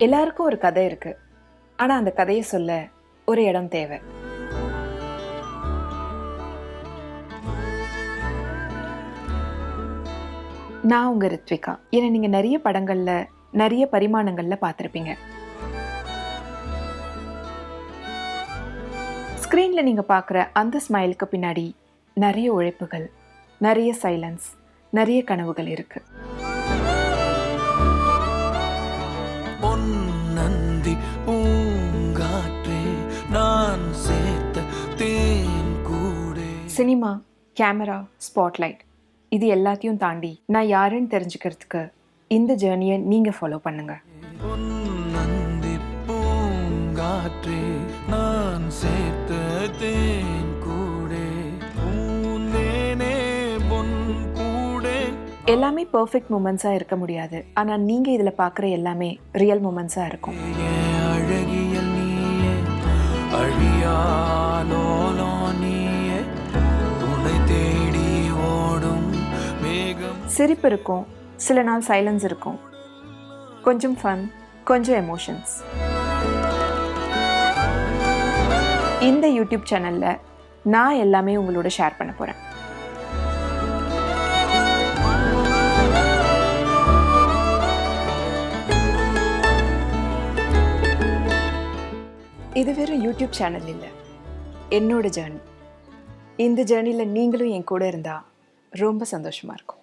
எல்லாருக்கும் ஒரு கதை இருக்கு. ஆனா அந்த கதையை சொல்ல ஒரு இடம் தேவை. நான் உங்க ரித்விகா. என்னை நீங்க நிறைய படங்கள்ல நிறைய பரிமாணங்கள்ல பார்த்திருப்பீங்க. ஸ்கிரீன்ல நீங்க பார்க்குற அந்த ஸ்மைலுக்கு பின்னாடி நிறைய உழைப்புகள், நிறைய சைலன்ஸ், நிறைய கனவுகள் இருக்கு. சினிமா, கேமரா, ஸ்பாட்லைட் இது எல்லாத்தையும் தாண்டி நான் யாருன்னு தெரிஞ்சுக்கிறதுக்கு இந்த ஜேர்னியை நீங்க ஃபாலோ பண்ணுங்க. எல்லாமே பெர்ஃபெக்ட் மூமெண்ட்ஸா இருக்க முடியாது. ஆனா நீங்க இதுல பாக்குற எல்லாமே ரியல் மூமெண்ட்ஸா இருக்கும். சிரிப்பு இருக்கும், சில நாள் சைலன்ஸ் இருக்கும், கொஞ்சம் ஃபன், கொஞ்சம் எமோஷன்ஸ். இந்த யூடியூப் சேனல்ல நான் எல்லாமே உங்களோட ஷேர் பண்ண போறேன். இது வெறும் யூடியூப் சேனல் இல்லை, என்னோட ஜேர்னி. இந்த ஜேர்னியில் நீங்களும் என் கூட இருந்தால் ரொம்ப சந்தோஷமாக இருக்கும்.